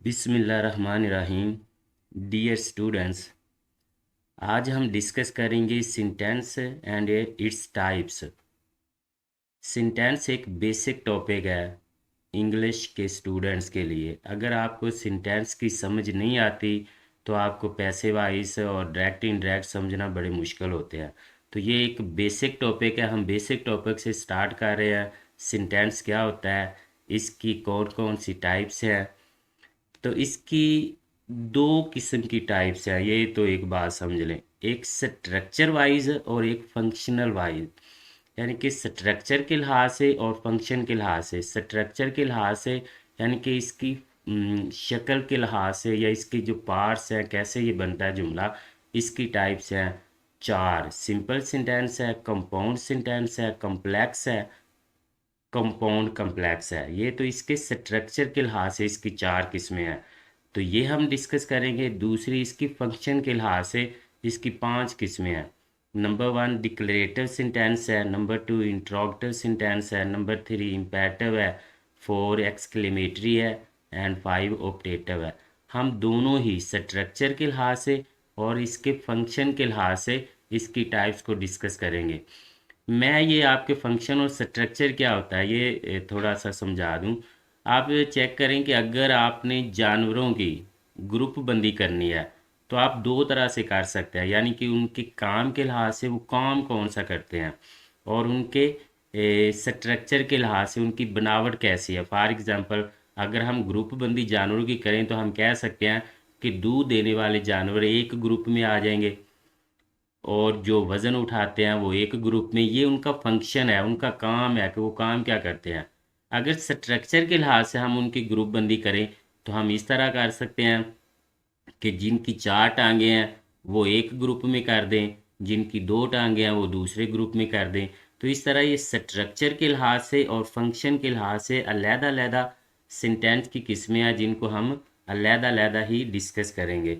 बिस्मिल्लाहिर्रहमानिर्रहीम। Dear students, आज हम डिस्कस करेंगे sentence and its types. Sentence एक बेसिक टॉपिक है इंग्लिश के स्टूडेंट्स के लिए। अगर आपको सिंटेंस की समझ नहीं आती तो आपको पैसिव वॉइस और डायरेक्ट इनडायरेक्ट समझना बड़े मुश्किल होते हैं। तो ये एक बेसिक टॉपिक है, हम बेसिक टॉपिक से स्टार्ट कर रहे हैं। सिंटेंस क्या होता है, इसकी कौन कौन सी टाइप्स हैं। तो इसकी दो किस्म की टाइप्स हैं, ये तो एक बात समझ लें। एक स्ट्रक्चर वाइज और एक फंक्शनल वाइज। यानी कि स्ट्रक्चर के लिहाज से और फंक्शन के लिहाज से। स्ट्रक्चर के लिहाज से यानी कि इसकी शक्ल के लिहाज से या इसके जो पार्ट्स हैं, कैसे ये बनता है जुमला, इसकी टाइप्स हैं चार। सिंपल सेंटेंस है, कंपाउंड सेंटेंस है, कॉम्प्लेक्स है, कंपाउंड कम्प्लेक्स है। ये तो इसके स्ट्रक्चर के लिहाज से इसकी चार किस्में हैं, तो ये हम डिस्कस करेंगे। दूसरी इसकी फंक्शन के लिहाज से इसकी पांच किस्में हैं। नंबर वन डिक्लेरेटिव सेंटेंस है, नंबर टू इंट्रोगेटिव सेंटेंस है, नंबर थ्री इम्पेरेटिव है, फोर एक्सक्लेमेटरी है एंड फाइव ऑप्टेटिव है। हम दोनों ही स्ट्रक्चर के लिहाज से और इसके फंक्शन के लिहाज से इसकी टाइप्स को डिस्कस करेंगे। मैं ये आपके फंक्शन और स्ट्रक्चर क्या होता है ये थोड़ा सा समझा दूं। आप चेक करें कि अगर आपने जानवरों की ग्रुप बंदी करनी है तो आप दो तरह से कर सकते हैं। यानी कि उनके काम के लिहाज से वो काम कौन सा करते हैं और उनके स्ट्रक्चर के लिहाज से उनकी बनावट कैसी है। फॉर एग्जांपल, अगर हम ग्रुप बंदी जानवरों की करें तो हम कह सकते हैं कि दूध देने वाले जानवर एक ग्रुप में आ जाएंगे और जो वज़न उठाते हैं वो एक ग्रुप में। ये उनका फंक्शन है, उनका काम है कि वो काम क्या करते हैं। अगर स्ट्रक्चर के लिहाज से हम उनकी ग्रुप बंदी करें तो हम इस तरह कर सकते हैं कि जिनकी चार टांगे हैं वो एक ग्रुप में कर दें, जिनकी दो टांगे हैं वो दूसरे ग्रुप में कर दें। तो इस तरह ये स्ट्रक्चर के लिहाज से और फंक्शन के लिहाज से अलग-अलग सेंटेंस की किस्में हैं जिनको हम अलग-अलग ही डिस्कस करेंगे।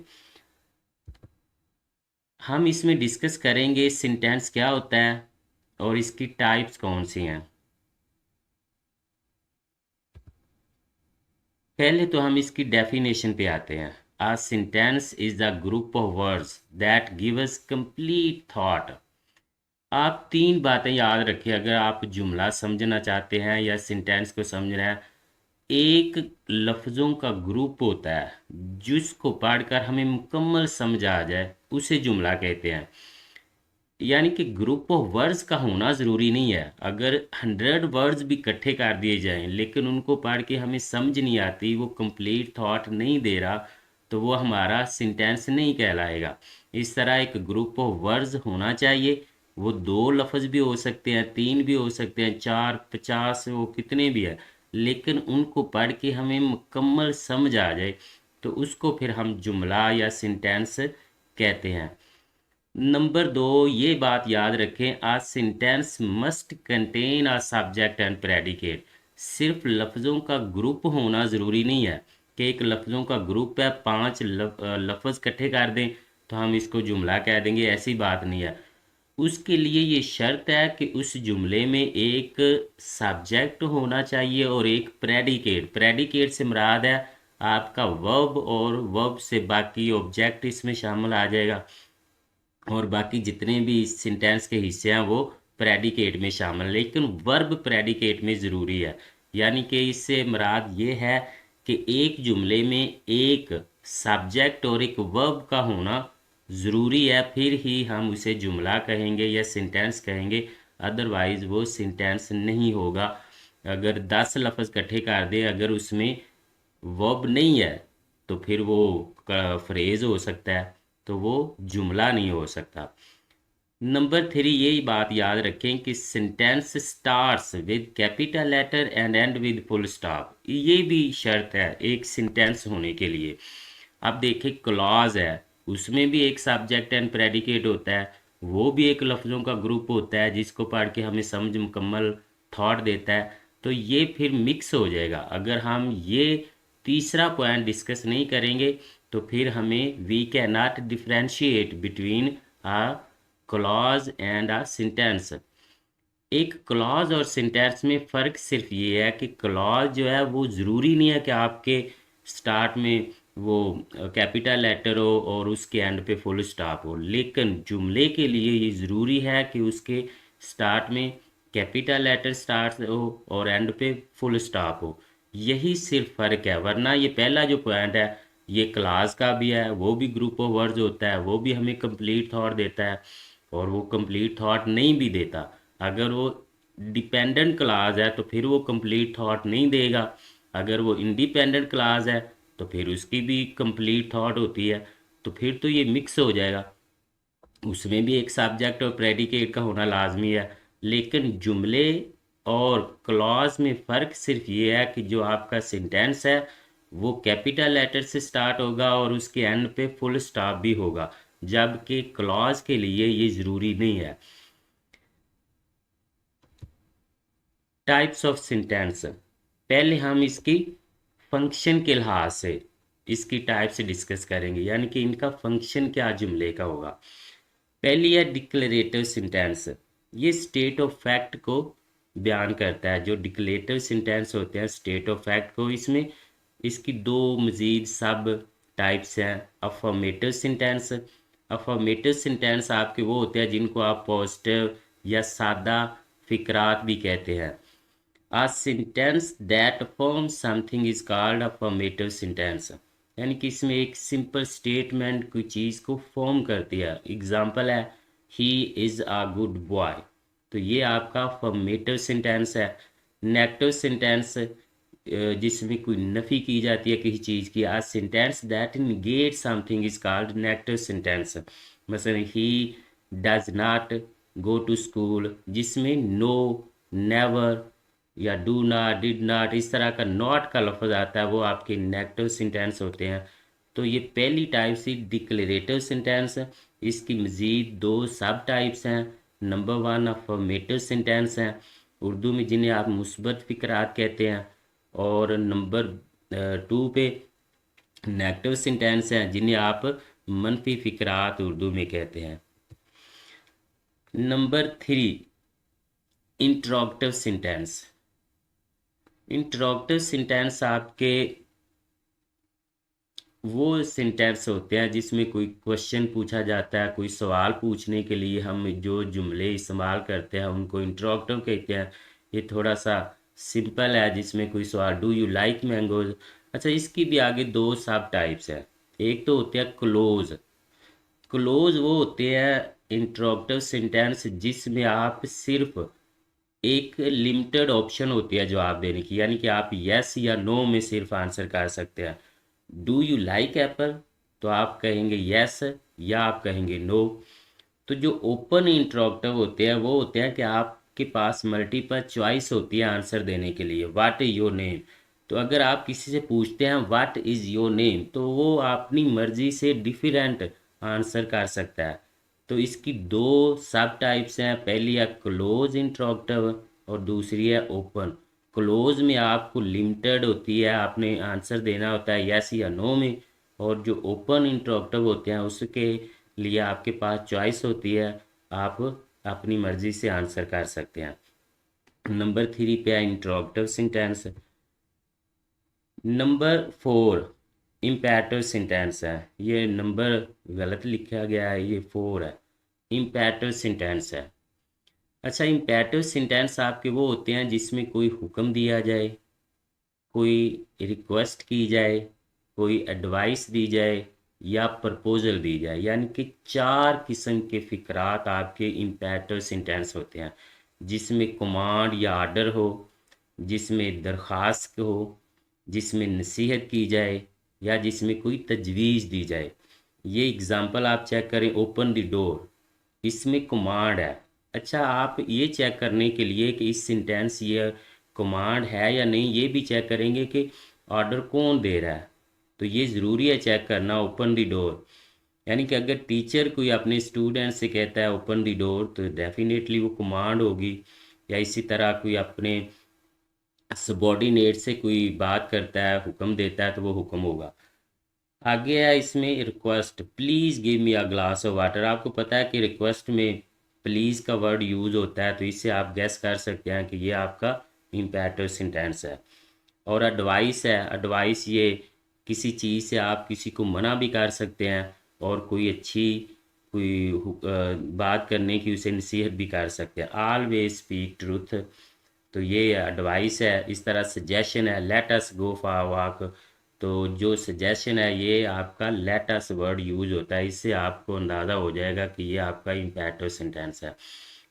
हम इसमें डिस्कस करेंगे सिंटेंस क्या होता है और इसकी टाइप्स कौन सी हैं। पहले तो हम इसकी डेफिनेशन पे आते हैं। A sentence is the group of words that give us complete thought. आप तीन बातें याद रखिए अगर आप जुमला समझना चाहते हैं या सिंटेंस को समझ रहे हैं। एक लफ्ज़ों का ग्रुप होता है जिसको पढ़कर हमें मुकम्मल समझ आ जाए, उसे जुमला कहते हैं। यानी कि ग्रुप ऑफ वर्ड्स का होना ज़रूरी नहीं है। अगर 100 वर्ड्स भी इकट्ठे कर दिए जाएं लेकिन उनको पढ़ के हमें समझ नहीं आती, वो कंप्लीट थॉट नहीं दे रहा, तो वो हमारा सेंटेंस नहीं कहलाएगा। इस तरह एक ग्रुप ऑफ वर्ड्स होना चाहिए। वो दो लफ्ज़ भी हो सकते हैं, तीन भी हो सकते हैं, चार, 50, वो कितने भी है, लेकिन उनको पढ़ के हमें मुकम्मल समझ आ जाए तो उसको फिर हम जुमला या सेंटेंस कहते हैं। नंबर दो, ये बात याद रखें, a sentence must contain a subject and predicate. सिर्फ लफ्ज़ों का ग्रुप होना ज़रूरी नहीं है कि एक लफ्ज़ों का ग्रुप है, पांच लफ्ज़ इकट्ठे कर दें तो हम इसको जुमला कह देंगे, ऐसी बात नहीं है। उसके लिए ये शर्त है कि उस जुमले में एक सब्जेक्ट होना चाहिए और एक प्रेडिकेट। प्रेडिकेट से मुराद है आपका वर्ब, और वर्ब से बाकी ऑब्जेक्ट इसमें शामिल आ जाएगा और बाकी जितने भी सेंटेंस के हिस्से हैं वो प्रेडिकेट में शामिल, लेकिन वर्ब प्रेडिकेट में ज़रूरी है। यानी कि इससे मुराद ये है कि एक जुमले में एक सब्जेक्ट और एक वर्ब का होना ज़रूरी है, फिर ही हम उसे जुमला कहेंगे या सेंटेंस कहेंगे, अदरवाइज़ वो सेंटेंस नहीं होगा। अगर 10 लफ्ज़ इकट्ठे कर दें, अगर उसमें वर्ब नहीं है तो फिर वो फ्रेज हो सकता है, तो वो जुमला नहीं हो सकता। नंबर थ्री, यही बात याद रखें कि sentence starts with capital letter and end with full stop. ये भी शर्त है एक सेंटेंस होने के लिए। अब देखें क्लॉज है, उसमें भी एक सब्जेक्ट एंड प्रेडिकेट होता है, वो भी एक लफ्ज़ों का ग्रुप होता है जिसको पढ़ के हमें समझ मुकम्मल थॉट देता है। तो ये फिर मिक्स हो जाएगा। अगर हम ये तीसरा पॉइंट डिस्कस नहीं करेंगे तो फिर हमें we can not differentiate between a clause and a sentence. एक क्लॉज और सेंटेंस में फ़र्क सिर्फ ये है कि क्लॉज जो है वो ज़रूरी नहीं है कि आपके स्टार्ट में वो कैपिटल लेटर हो और उसके एंड पे फुल स्टॉप हो, लेकिन जुमले के लिए ये ज़रूरी है कि उसके स्टार्ट में कैपिटल लेटर स्टार्ट हो और एंड पे फुल स्टॉप हो। यही सिर्फ फ़र्क है, वरना ये पहला जो पॉइंट है ये क्लास का भी है, वो भी ग्रुप ऑफ वर्ड्स होता है, वो भी हमें कंप्लीट थॉट देता है और वो कंप्लीट थॉट नहीं भी देता। अगर वो डिपेंडेंट क्लास है तो फिर वो कंप्लीट थॉट नहीं देगा, अगर वो इंडिपेंडेंट क्लास है तो फिर उसकी भी कंप्लीट थॉट होती है। तो फिर तो ये मिक्स हो जाएगा, उसमें भी एक सब्जेक्ट और प्रेडिकेट का होना लाजमी है। लेकिन जुमले और क्लॉज में फ़र्क सिर्फ ये है कि जो आपका सेंटेंस है वो कैपिटल लेटर से स्टार्ट होगा और उसके एंड पे फुल स्टॉप भी होगा, जबकि क्लॉज के लिए ये ज़रूरी नहीं है। टाइप्स ऑफ सेंटेंस, पहले हम इसकी फंक्शन के लिहाज से इसकी टाइप से डिस्कस करेंगे, यानी कि इनका फंक्शन क्या जुमले का होगा। पहली है डिक्लेरेटिव सेंटेंस, ये स्टेट ऑफ फैक्ट को बयान करता है। जो डिक्लेरेटिव सेंटेंस होते हैं स्टेट ऑफ फैक्ट को, इसमें इसकी दो मज़ीद सब टाइप्स हैं। अफर्मेटिव सेंटेंस, अफर्मेटिव सेंटेंस आपके वो होते हैं जिनको आप पॉजिटिव या सादा फिक्रात भी कहते हैं। A sentence that affirms something is called affirmative sentence, यानी कि इसमें एक सिंपल स्टेटमेंट कोई चीज़ को फॉर्म करती है। एग्जाम्पल है he is a good boy, तो ये आपका अफर्मेटिव सेंटेंस है। नेगेटिव सेंटेंस जिसमें कोई नफ़ी की जाती है किसी चीज़ की, a sentence that negate something is called negative sentence. मसलन he does not go to school, जिसमें नो, नेवर या डू नॉट, डिड नॉट, इस तरह का नॉट का लफ्ज़ आता है, वो आपके नेगेटिव सेंटेंस होते हैं। तो ये पहली टाइप सी डिक्लेरेटिव सेंटेंस। इसकी मज़ीद दो सब टाइप्स हैं। नंबर वन अफर्मेटिव सेंटेंस हैं उर्दू में, जिन्हें आप मुस्बत फ़िक्रात कहते हैं, और नंबर टू पे नेगेटिव सेंटेंस हैं जिन्हें आप मनफी फ़िक्रात उर्दू में कहते हैं। Number three interrogative sentence. Interrogative sentence आपके वो सेंटेंस होते हैं जिसमें कोई क्वेश्चन पूछा जाता है, कोई सवाल पूछने के लिए हम जो जुमले इस्तेमाल करते हैं उनको इंट्रोगेटिव कहते हैं। ये थोड़ा सा सिंपल है, जिसमें कोई सवाल डू यू लाइक मैंगोज। अच्छा, इसकी भी आगे दो सब टाइप्स हैं। एक तो होते हैं क्लोज। क्लोज वो होते हैं इंट्रोगेटिव सेंटेंस जिसमें आप सिर्फ एक लिमिटेड ऑप्शन होती है जवाब देने की, यानी कि आप यस या नो में सिर्फ आंसर कर सकते हैं। डू यू लाइक एप्पल, तो आप कहेंगे यस या आप कहेंगे नो। तो जो ओपन इंट्रोगेटिव होते हैं वो होते हैं कि आपके पास मल्टीपल चॉइस होती है आंसर देने के लिए। व्हाट इज़ योर नेम, तो अगर आप किसी से पूछते हैं व्हाट इज़ योर नेम, तो वो अपनी मर्ज़ी से डिफरेंट आंसर कर सकता है। तो इसकी दो सब टाइप्स हैं, पहली है क्लोज इंट्रोगेटिव और दूसरी है ओपन। क्लोज में आपको लिमिटेड होती है, आपने आंसर देना होता है यस या नो में, और जो ओपन इंट्रोगेटिव होते हैं उसके लिए आपके पास चॉइस होती है, आप अपनी मर्ज़ी से आंसर कर सकते हैं। नंबर थ्री पे है interrogative sentence. Number four imperative sentence है। ये नंबर गलत लिखा गया है, ये फोर है, इम्पेरेटिव सेंटेंस है। अच्छा, इम्पेरेटिव सेंटेंस आपके वो होते हैं जिसमें कोई हुक्म दिया जाए, कोई रिक्वेस्ट की जाए, कोई एडवाइस दी जाए या प्रपोजल दी जाए, यानी कि चार किस्म के फ़िक्रात आपके इम्पेरेटिव सेंटेंस होते हैं, जिसमें कमांड या आर्डर हो, जिसमें दरख्वास्त हो, जिसमें नसीहत की जाए या जिसमें कोई तजवीज़ दी जाए। ये एग्ज़ाम्पल आप चेक करें, ओपन द डोर, इसमें कमांड है। अच्छा, आप ये चेक करने के लिए कि इस सेंटेंस ये कमांड है या नहीं, ये भी चेक करेंगे कि ऑर्डर कौन दे रहा है। तो ये ज़रूरी है चेक करना, ओपन द डोर। यानी कि अगर टीचर कोई अपने स्टूडेंट से कहता है ओपन द डोर, तो डेफिनेटली वो कमांड होगी। या इसी तरह कोई अपने सबॉर्डिनेट से कोई बात करता है, हुक्म देता है, तो वो हुक्म होगा। आगे है इसमें request, please give me a glass of water. आपको पता है कि रिक्वेस्ट में प्लीज़ का वर्ड यूज़ होता है, तो इससे आप गेस कर सकते हैं कि ये आपका इम्पेरेटिव सेंटेंस है। और एडवाइस है, एडवाइस ये किसी चीज़ से आप किसी को मना भी कर सकते हैं, और कोई अच्छी बात करने की उसे नसीहत भी कर सकते हैं। ऑलवेज स्पीक ट्रूथ, तो ये एडवाइस है। इस तरह सजेशन है, let us go for walk, तो जो सजेशन है ये आपका लेट अस वर्ड यूज होता है। इससे आपको अंदाज़ा हो जाएगा कि ये आपका इम्पेरेटिव सेंटेंस है।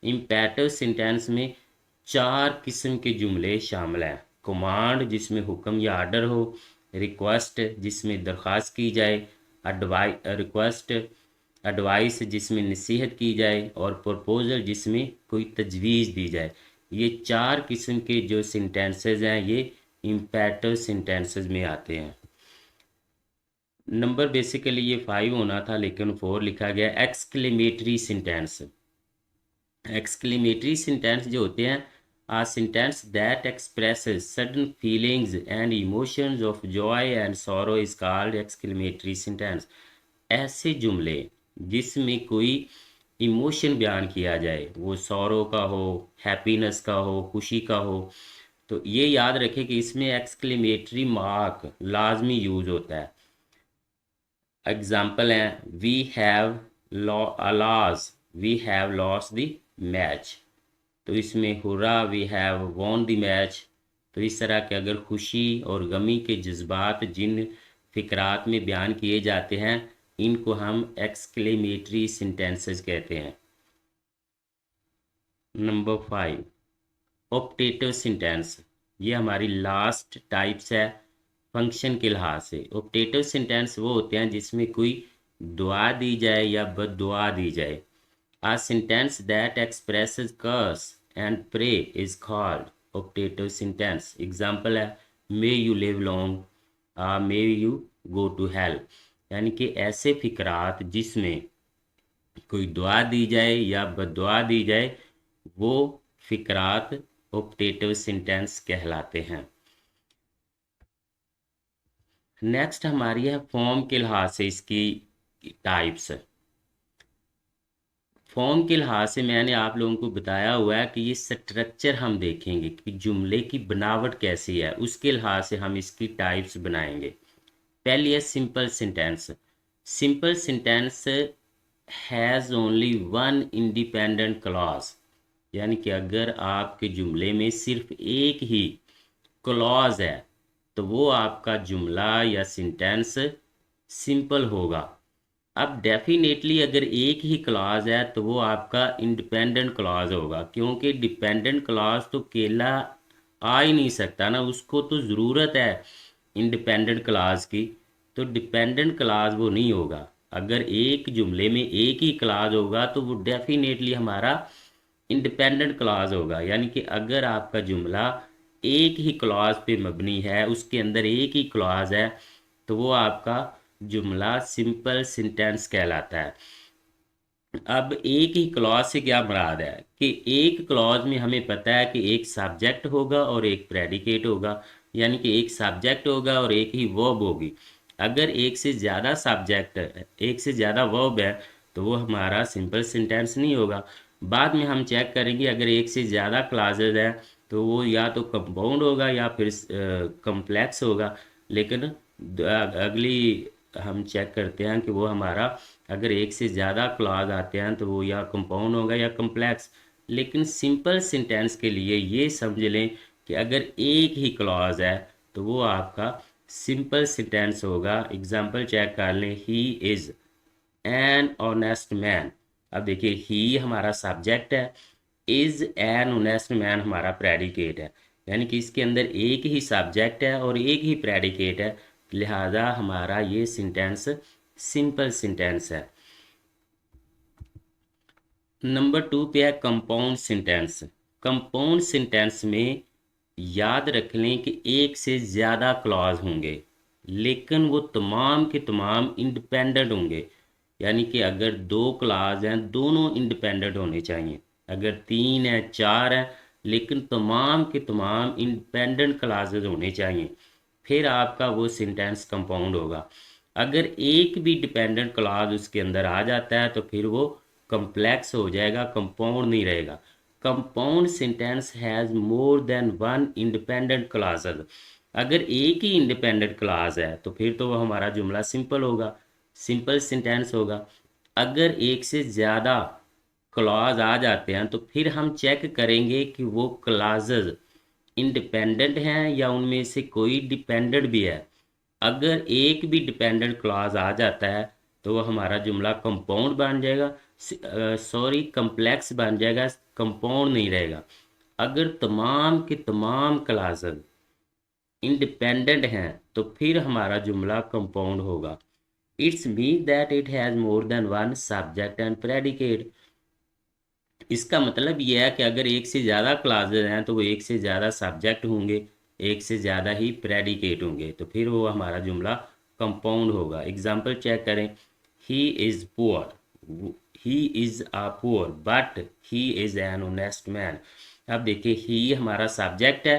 इम्पेरेटिव सेंटेंस में 4 किस्म के जुमले शामिल हैं। कमांड, जिसमें हुक्म या आर्डर हो। रिक्वेस्ट, जिसमें दरख्वास्त की जाए। रिक्वेस्ट एडवाइस, जिसमें नसीहत की जाए। और प्रपोजल, जिसमें कोई तजवीज़ दी जाए। ये 4 किस्म के जो सेंटेंसेस हैं ये इम्पेरेटिव सेंटेंसेस में आते हैं। नंबर बेसिकली ये 5 होना था, लेकिन 4 लिखा गया। Exclamatory sentence. एक्सक्लेमेटरी सेंटेंस जो होते हैं, are sentence that expresses sudden feelings and emotions of joy and sorrow is called exclamatory sentence. ऐसे जुमले जिसमें कोई इमोशन बयान किया जाए, वो सॉरो का हो, हैप्पीनेस का हो, खुशी का हो, तो ये याद रखें कि इसमें एक्सक्लेमेटरी मार्क लाजमी यूज होता है। एग्जाम्पल हैं, we have loss, we have lost the match, तो इसमें hurrah, we have won the match. तो इस तरह के अगर खुशी और गमी के जज्बात जिन फिक्रात में बयान किए जाते हैं, इनको हम एक्सक्लेमेटरी सेंटेंसेस कहते हैं। Number 5, optative sentence. ये हमारी लास्ट टाइप्स है फंक्शन के लिहाज से। ऑप्टेटिव सेंटेंस वो होते हैं जिसमें कोई दुआ दी जाए या बद्दुआ दी जाए। A sentence that expresses curse and pray is called optative sentence. Example है, may you live long, may you go to hell। यानी कि ऐसे फिक्रात जिसमें कोई दुआ दी जाए या बद्दुआ दी जाए, वो फिक्रात ऑप्टेटिव सेंटेंस कहलाते हैं। नेक्स्ट हमारी है फॉर्म के लिहाज से इसकी टाइप्स। फॉर्म के लिहाज से मैंने आप लोगों को बताया हुआ है कि ये स्ट्रक्चर हम देखेंगे कि जुमले की बनावट कैसी है, उसके लिहाज से हम इसकी टाइप्स बनाएंगे। पहली है simple sentence. Simple sentence has only one independent clause, यानी कि अगर आपके जुमले में सिर्फ एक ही क्लॉज है तो वो आपका जुमला या सेंटेंस सिंपल होगा। अब डेफिनेटली अगर एक ही क्लॉज है तो वो आपका इंडिपेंडेंट क्लॉज होगा, क्योंकि डिपेंडेंट क्लॉज तो अकेला आ ही नहीं सकता ना, उसको तो ज़रूरत है इंडिपेंडेंट क्लॉज की। तो डिपेंडेंट क्लॉज वो नहीं होगा। अगर एक जुमले में एक ही क्लॉज होगा तो वो डेफिनेटली हमारा इंडिपेंडेंट क्लॉज होगा। यानी कि अगर आपका जुमला एक ही क्लॉज पे मबनी है, उसके अंदर एक ही क्लॉज है, तो वो आपका जुमला सिंपल सेंटेंस कहलाता है। अब एक ही क्लॉज से क्या मुराद है कि एक क्लॉज में हमें पता है कि एक सब्जेक्ट होगा और एक प्रेडिकेट होगा, यानी कि एक सब्जेक्ट होगा और एक ही वर्ब होगी। अगर एक से ज़्यादा सब्जेक्ट, एक से ज़्यादा वर्ब है, तो वो हमारा सिंपल सेंटेंस नहीं होगा। बाद में हम चेक करेंगे अगर एक से ज़्यादा क्लासेज हैं तो वो या तो कंपाउंड होगा या फिर कम्प्लेक्स होगा। लेकिन अगली हम चेक करते हैं कि वो हमारा अगर एक से ज़्यादा क्लॉज आते हैं तो वो या कंपाउंड होगा या कम्प्लेक्स। लेकिन सिंपल सेंटेंस के लिए ये समझ लें कि अगर एक ही क्लॉज है तो वो आपका सिंपल सेंटेंस होगा। एग्जाम्पल चेक कर लें, ही इज़ एन ऑनेस्ट मैन। अब देखिए, ही हमारा सब्जेक्ट है, इज़ एन ऑनेस्ट मैन हमारा प्रेडिकेट है, यानी कि इसके अंदर एक ही सब्जेक्ट है और एक ही प्रेडिकेट है, लिहाजा हमारा ये सेंटेंस सिंपल सेंटेंस है। नंबर 2 पे है कंपाउंड सेंटेंस। कंपाउंड सेंटेंस में याद रख लें कि एक से ज़्यादा क्लॉज होंगे, लेकिन वो तमाम के तमाम इंडिपेंडेंट होंगे। यानी कि अगर 2 क्लॉज हैं, दोनों इंडिपेंडेंट होने चाहिए। अगर 3 है, 4 है, लेकिन तमाम के तमाम इंडिपेंडेंट क्लॉजेज होने चाहिए, फिर आपका वो सेंटेंस कंपाउंड होगा। अगर एक भी डिपेंडेंट क्लॉज उसके अंदर आ जाता है तो फिर वो कम्प्लेक्स हो जाएगा, कंपाउंड नहीं रहेगा। Compound sentence has more than one independent clauses. अगर एक ही इंडिपेंडेंट क्लॉज है तो फिर तो वो हमारा जुमला सिंपल होगा, सिंपल सेंटेंस होगा। अगर एक से ज़्यादा क्लॉज आ जाते हैं तो फिर हम चेक करेंगे कि वो क्लॉजेज इंडिपेंडेंट हैं या उनमें से कोई डिपेंडेंट भी है। अगर एक भी डिपेंडेंट क्लॉज आ जाता है तो वो हमारा जुमला कंपाउंड बन जाएगा, सॉरी कम्प्लेक्स बन जाएगा, कंपाउंड नहीं रहेगा। अगर तमाम के तमाम क्लॉजेज इंडिपेंडेंट हैं तो फिर हमारा जुमला कंपाउंड होगा। It's mean that it has more than one subject and predicate. इसका मतलब यह है कि अगर एक से ज़्यादा क्लासेज हैं तो वो एक से ज़्यादा सब्जेक्ट होंगे, एक से ज़्यादा ही प्रेडिकेट होंगे, तो फिर वो हमारा जुमला कंपाउंड होगा। एग्जाम्पल चेक करें। He is poor, he is a poor but he is an honest man. अब देखिए ही हमारा सब्जेक्ट है,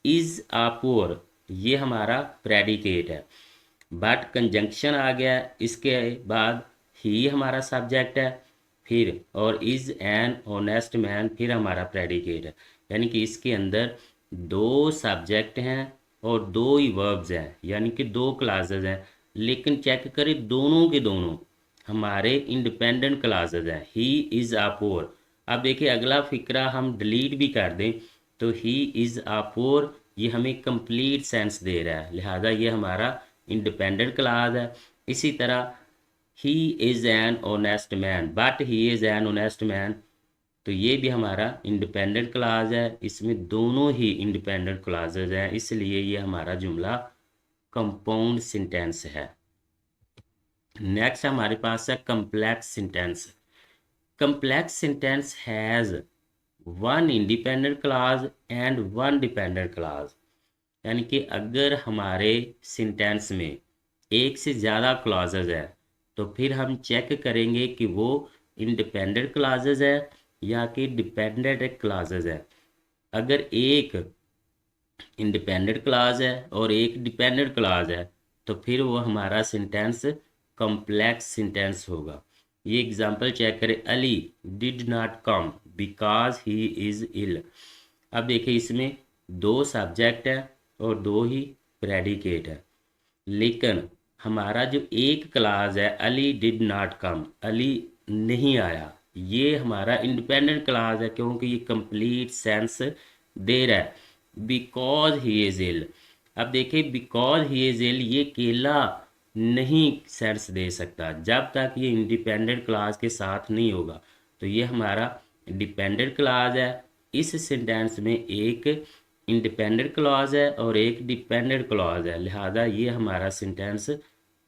इज़ आ पुअर ये हमारा प्रेडिकेट है, बट कंजंक्शन आ गया इसके बाद, ही हमारा सब्जेक्ट है फिर, और इज़ एन ऑनेस्ट मैन फिर हमारा प्रेडिकेट है। यानी कि इसके अंदर दो सब्जेक्ट हैं और दो ही वर्ब्स हैं, यानी कि दो क्लासेस हैं। लेकिन चेक करें दोनों के दोनों हमारे इंडिपेंडेंट क्लासेस हैं, ही इज़ आ पोर। अब देखिए अगला फिक्रा हम डिलीट भी कर दें तो ही इज़ आ पोर ये हमें कंप्लीट सेंस दे रहा है, लिहाजा ये हमारा इंडिपेंडेंट क्लास है। इसी तरह ही is an honest man but he is an honest man, तो ये भी हमारा इंडिपेंडेंट क्लास है, इसमें दोनों ही इंडिपेंडेंट क्लासेज हैं, इसलिए ये हमारा जुमला कंपाउंड सेंटेंस है। नेक्स्ट हमारे पास है complex sentence. Complex sentence has one independent class and one dependent class. यानी कि अगर हमारे सेंटेंस में एक से ज़्यादा क्लॉजेज है तो फिर हम चेक करेंगे कि वो इंडिपेंडेंट क्लॉजेज है या कि डिपेंडेंट क्लॉजेज है। अगर एक इंडिपेंडेंट क्लॉज है और एक डिपेंडेंट क्लॉज है तो फिर वो हमारा सेंटेंस कॉम्प्लेक्स सेंटेंस होगा। ये एग्जांपल चेक करें। Ali did not come because he is ill. अब देखिए इसमें दो सब्जेक्ट है और दो ही प्रेडिकेट है, लेकिन हमारा जो एक क्लास है अली डिड नॉट कम, अली नहीं आया, ये हमारा इंडिपेंडेंट क्लास है क्योंकि ये कंप्लीट सेंस दे रहा है। बिकॉज ही इज इल, अब देखिए बिकॉज ही इज इल ये केला नहीं सेंस दे सकता जब तक ये इंडिपेंडेंट क्लास के साथ नहीं होगा, तो ये हमारा डिपेंडेंट क्लास है। इस सेंटेंस में एक इंडिपेंडेंट क्लॉज है और एक डिपेंडेंट क्लॉज है, लिहाजा ये हमारा सेंटेंस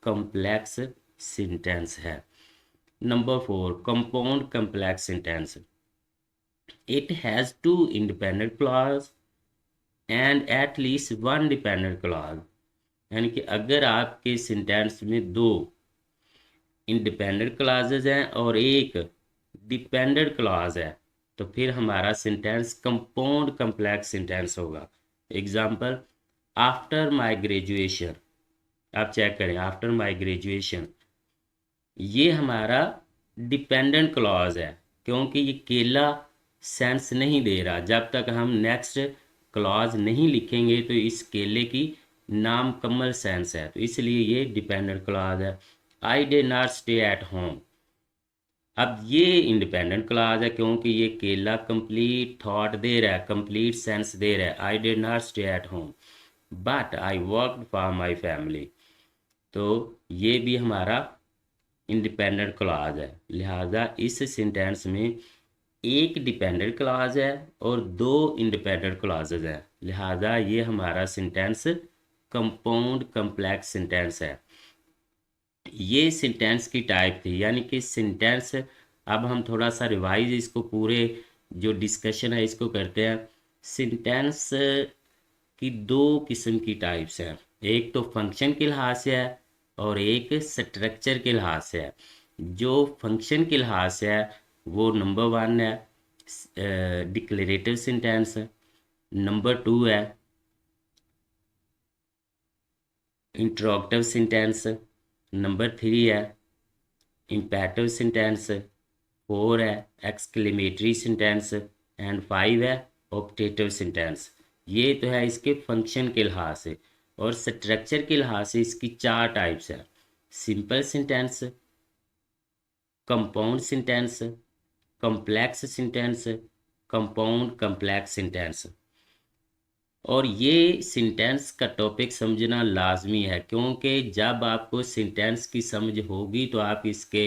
कॉम्प्लेक्स सेंटेंस है। Number 4 compound complex sentence. It has two independent clause and at least one dependent clause. यानी कि अगर आपके सेंटेंस में दो इंडिपेंडेंट क्लॉजेज हैं और एक डिपेंडेंट क्लॉज है तो फिर हमारा सेंटेंस कंपाउंड कॉम्प्लेक्स सेंटेंस होगा। Example, after my graduation. आप चेक करें, आफ्टर माई ग्रेजुएशन ये हमारा डिपेंडेंट क्लॉज है क्योंकि ये केला सेंस नहीं दे रहा, जब तक हम नेक्स्ट क्लॉज नहीं लिखेंगे तो इस केले की नामुकम्मल सेंस है, तो इसलिए ये डिपेंडेंट क्लॉज है। I did not stay at home, अब ये इंडिपेंडेंट क्लॉज है क्योंकि ये केला कंप्लीट थॉट दे रहा है, कंप्लीट सेंस दे रहा है। I did not stay at home but I worked for my family, तो ये भी हमारा इंडिपेंडेंट क्लॉज है, लिहाजा इस सेंटेंस में एक डिपेंडेंट क्लॉज है और दो इंडिपेंडेंट क्लॉजेज हैं, लिहाजा ये हमारा सेंटेंस कंपाउंड कॉम्प्लेक्स सेंटेंस है। ये सेंटेंस की टाइप थी, यानी कि सेंटेंस। अब हम थोड़ा सा रिवाइज इसको पूरे जो डिस्कशन है इसको करते हैं। सेंटेंस की दो किस्म की टाइप्स हैं, एक तो फंक्शन के लिहाज से है और एक स्ट्रक्चर के लिहाज से है। जो फंक्शन के लिहाज से है वो नंबर 1 है डिक्लेरेटिव सेंटेंस, नंबर 2 है इंट्रोगेटिव सेंटेंस, नंबर 3 है इम्पेरेटिव सेंटेंस, 4 है एक्सक्लेमेटरी सेंटेंस एंड 5 है ऑप्टेटिव सेंटेंस। ये तो है इसके फंक्शन के लिहाज से, और स्ट्रक्चर के लिहाज से इसकी 4 टाइप्स है। Simple sentence, compound sentence, complex sentence, compound complex sentence. और ये सेंटेंस का टॉपिक समझना लाजमी है, क्योंकि जब आपको सेंटेंस की समझ होगी तो आप इसके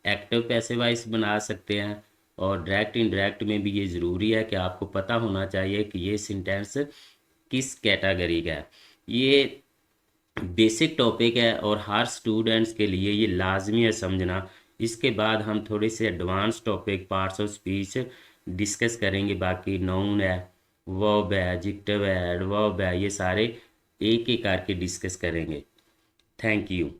एक्टिव पैसिव वॉइस बना सकते हैं, और डायरेक्ट इनडायरेक्ट में भी ये ज़रूरी है कि आपको पता होना चाहिए कि ये सेंटेंस किस कैटेगरी का है। ये बेसिक टॉपिक है और हर स्टूडेंट्स के लिए ये लाजमी है समझना। इसके बाद हम थोड़े से advance topic parts of speech discuss करेंगे। बाकी नाउन है, वर्ब है, एडजेक्टिव है, एडवर्ब है, ये सारे एक एक करके डिस्कस करेंगे। Thank you.